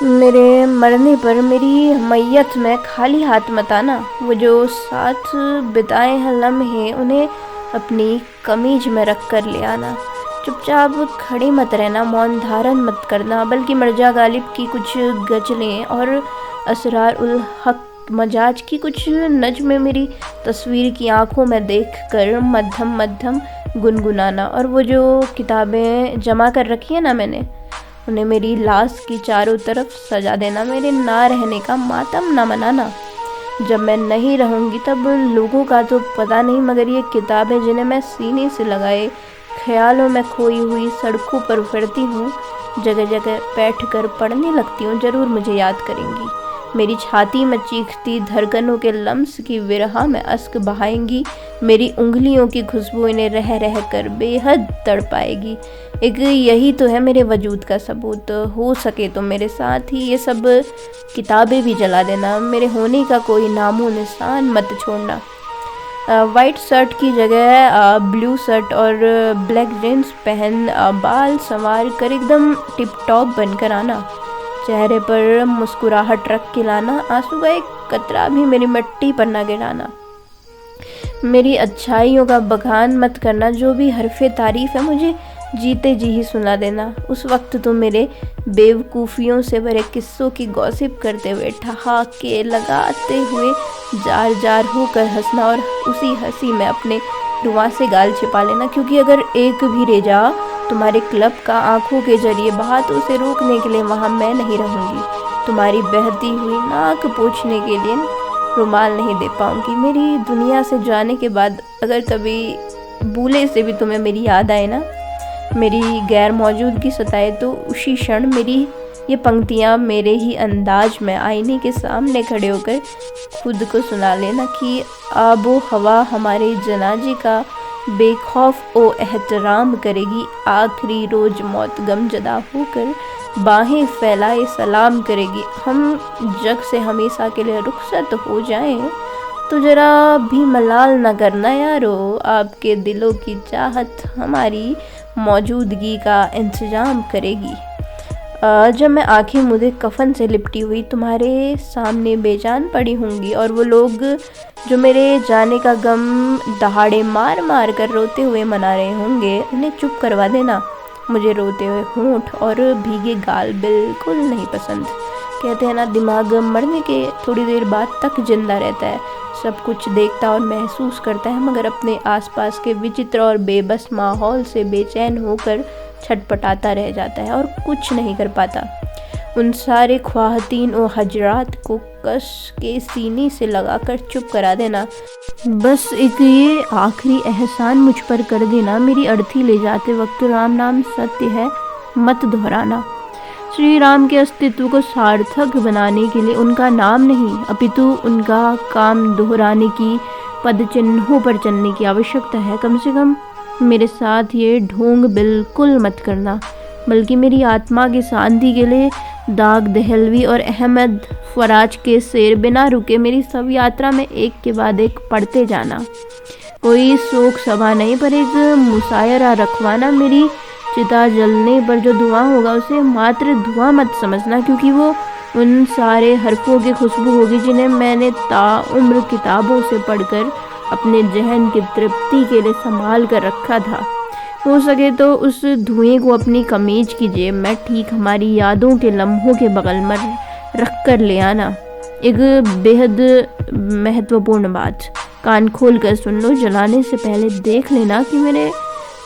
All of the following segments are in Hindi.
मेरे मरने पर मेरी मैयत में खाली हाथ मत आना। वो जो साथ बिताए हैं लम्हे उन्हें अपनी कमीज में रख कर ले आना। चुपचाप खड़े मत रहना, मौन धारण मत करना, बल्कि मिर्जा गालिब की कुछ गज़लें और असरार उल हक मजाज की कुछ नज़्में मेरी तस्वीर की आंखों में देख कर मध्यम मध्यम गुनगुनाना। और वो जो किताबें जमा कर रखी है ना मैंने, उन्हें मेरी लाश की चारों तरफ सजा देना। मेरे ना रहने का मातम ना मनाना। जब मैं नहीं रहूँगी तब लोगों का तो पता नहीं, मगर ये किताबें जिन्हें मैं सीने से लगाए ख्यालों में खोई हुई सड़कों पर फिरती हूँ, जगह जगह बैठ कर पढ़ने लगती हूँ, ज़रूर मुझे याद करेंगी। मेरी छाती में चीखती धड़कनों के लम्स की विरहा में अश्क बहाएंगी। मेरी उंगलियों की खुशबू इन्हें रह रह कर बेहद तड़पाएगी। एक यही तो है मेरे वजूद का सबूत। हो सके तो मेरे साथ ही ये सब किताबें भी जला देना। मेरे होने का कोई नामो निशान मत छोड़ना। वाइट शर्ट की जगह ब्लू शर्ट और ब्लैक जीन्स पहन बाल संवार कर एकदम टिप टॉप बनकर आना। चेहरे पर मुस्कुराहट रख के लाना। आंसू का एक कतरा भी मेरी मिट्टी पर ना गिराना। मेरी अच्छाइयों का बखान मत करना। जो भी हरफे तारीफ है मुझे जीते जी ही सुना देना। उस वक्त तो मेरे बेवकूफ़ियों से भरे किस्सों की गॉसिप करते हुए ठहाके लगाते हुए जार जार होकर हंसना और उसी हंसी में अपने रुआं से गाल छिपा लेना। क्योंकि अगर एक भी रेजा तुम्हारे क्लब का आंखों के जरिए बहा तो उसे रोकने के लिए वहाँ मैं नहीं रहूँगी। तुम्हारी बहती हुई नाक पोंछने के लिए रुमाल नहीं दे पाऊँगी। मेरी दुनिया से जाने के बाद अगर कभी भूले से भी तुम्हें मेरी याद आए ना, मेरी गैर मौजूदगी सताए, तो उसी क्षण मेरी ये पंक्तियाँ मेरे ही अंदाज में आईने के सामने खड़े होकर खुद को सुना लेना कि आबो हवा हमारे जनाजे का बेखौफ ओ एहतराम करेगी। आखिरी रोज मौत गमजदा होकर बाहें फैलाए सलाम करेगी। हम जग से हमेशा के लिए रुखसत हो जाएं तो जरा भी मलाल न करना यारो। आपके दिलों की चाहत हमारी मौजूदगी का इंतज़ाम करेगी। जब मैं आंखें मूंदे कफन से लिपटी हुई तुम्हारे सामने बेजान पड़ी होंगी और वो लोग जो मेरे जाने का गम दहाड़े मार मार कर रोते हुए मना रहे होंगे, उन्हें चुप करवा देना। मुझे रोते हुए होंठ और भीगे गाल बिल्कुल नहीं पसंद। कहते हैं ना, दिमाग मरने के थोड़ी देर बाद तक जिंदा रहता है, सब कुछ देखता और महसूस करता है, मगर अपने आसपास के विचित्र और बेबस माहौल से बेचैन होकर छटपटाता रह जाता है और कुछ नहीं कर पाता। उन सारे ख्वातीन और हजरात को कस के सीने से लगाकर चुप करा देना। बस एक ये आखिरी एहसान मुझ पर कर देना। मेरी अर्थी ले जाते वक्त राम नाम सत्य है मत दोहराना। श्री राम के अस्तित्व को सार्थक बनाने के लिए उनका नाम नहीं अपितु उनका काम दोहराने की पद चिन्हों पर चलने की आवश्यकता है। कम से कम मेरे साथ ये ढोंग बिल्कुल मत करना, बल्कि मेरी आत्मा की शांति के लिए दाग दहलवी और अहमद फराज के शेर बिना रुके मेरी सब यात्रा में एक के बाद एक पढ़ते जाना। कोई शोक सभा नहीं, पर एक मुशायरा रखवाना। मेरी चिता जलने पर जो धुआं होगा उसे मात्र धुआं मत समझना, क्योंकि वो उन सारे हरफों की खुशबू होगी जिन्हें मैंने ताउम्र किताबों से पढ़कर अपने जहन की तृप्ति के लिए संभाल कर रखा था। हो सके तो उस धुएं को अपनी कमीज की जेब में ठीक हमारी यादों के लम्हों के बगल में रख कर ले आना। एक बेहद महत्वपूर्ण बात, कान खोल कर सुन लो। जलाने से पहले देख लेना कि मेरे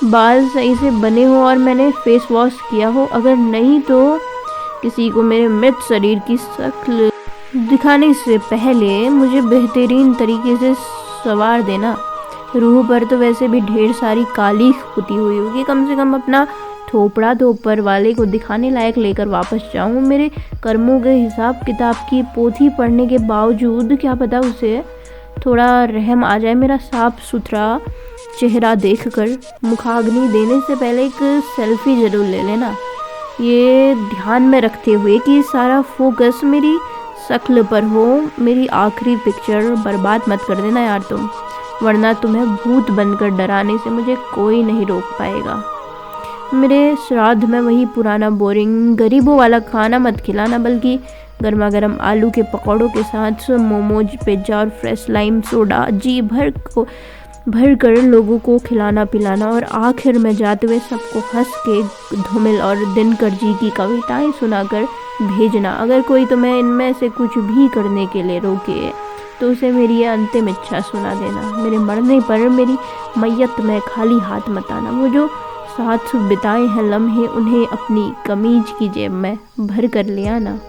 बाल सही से बने हो और मैंने फेस वॉश किया हो। अगर नहीं तो किसी को मेरे मृत शरीर की शक्ल दिखाने से पहले मुझे बेहतरीन तरीके से सवार देना। रूह पर तो वैसे भी ढेर सारी काली पुती हुई होगी, कम से कम अपना थोपड़ा तो ऊपर वाले को दिखाने लायक लेकर वापस जाऊं। मेरे कर्मों के हिसाब किताब की पोथी पढ़ने के बावजूद क्या पता उसे थोड़ा रहम आ जाए मेरा साफ सुथरा चेहरा देखकर। मुखाग्नि देने से पहले एक सेल्फी जरूर ले लेना, ये ध्यान में रखते हुए कि सारा फोकस मेरी शक्ल पर हो। मेरी आखिरी पिक्चर बर्बाद मत कर देना यार तुम, वरना तुम्हें भूत बनकर डराने से मुझे कोई नहीं रोक पाएगा। मेरे श्राद्ध में वही पुराना बोरिंग गरीबों वाला खाना मत खिलाना, बल्कि गर्मा गर्म आलू के पकौड़ों के साथ मोमोज, पिज्ज़ा और फ्रेश लाइम सोडा जी भर कर लोगों को खिलाना पिलाना, और आखिर में जाते हुए सबको हंस के धूमिल और दिनकर जी की कविताएं सुनाकर भेजना। अगर कोई तुम्हें इनमें से कुछ भी करने के लिए रोके तो उसे मेरी ये अंतिम इच्छा सुना देना। मेरे मरने पर मेरी मैयत में खाली हाथ मत आना। वो जो साथ बिताए हैं लम्हे, उन्हें अपनी कमीज की जेब में भर कर ले आना।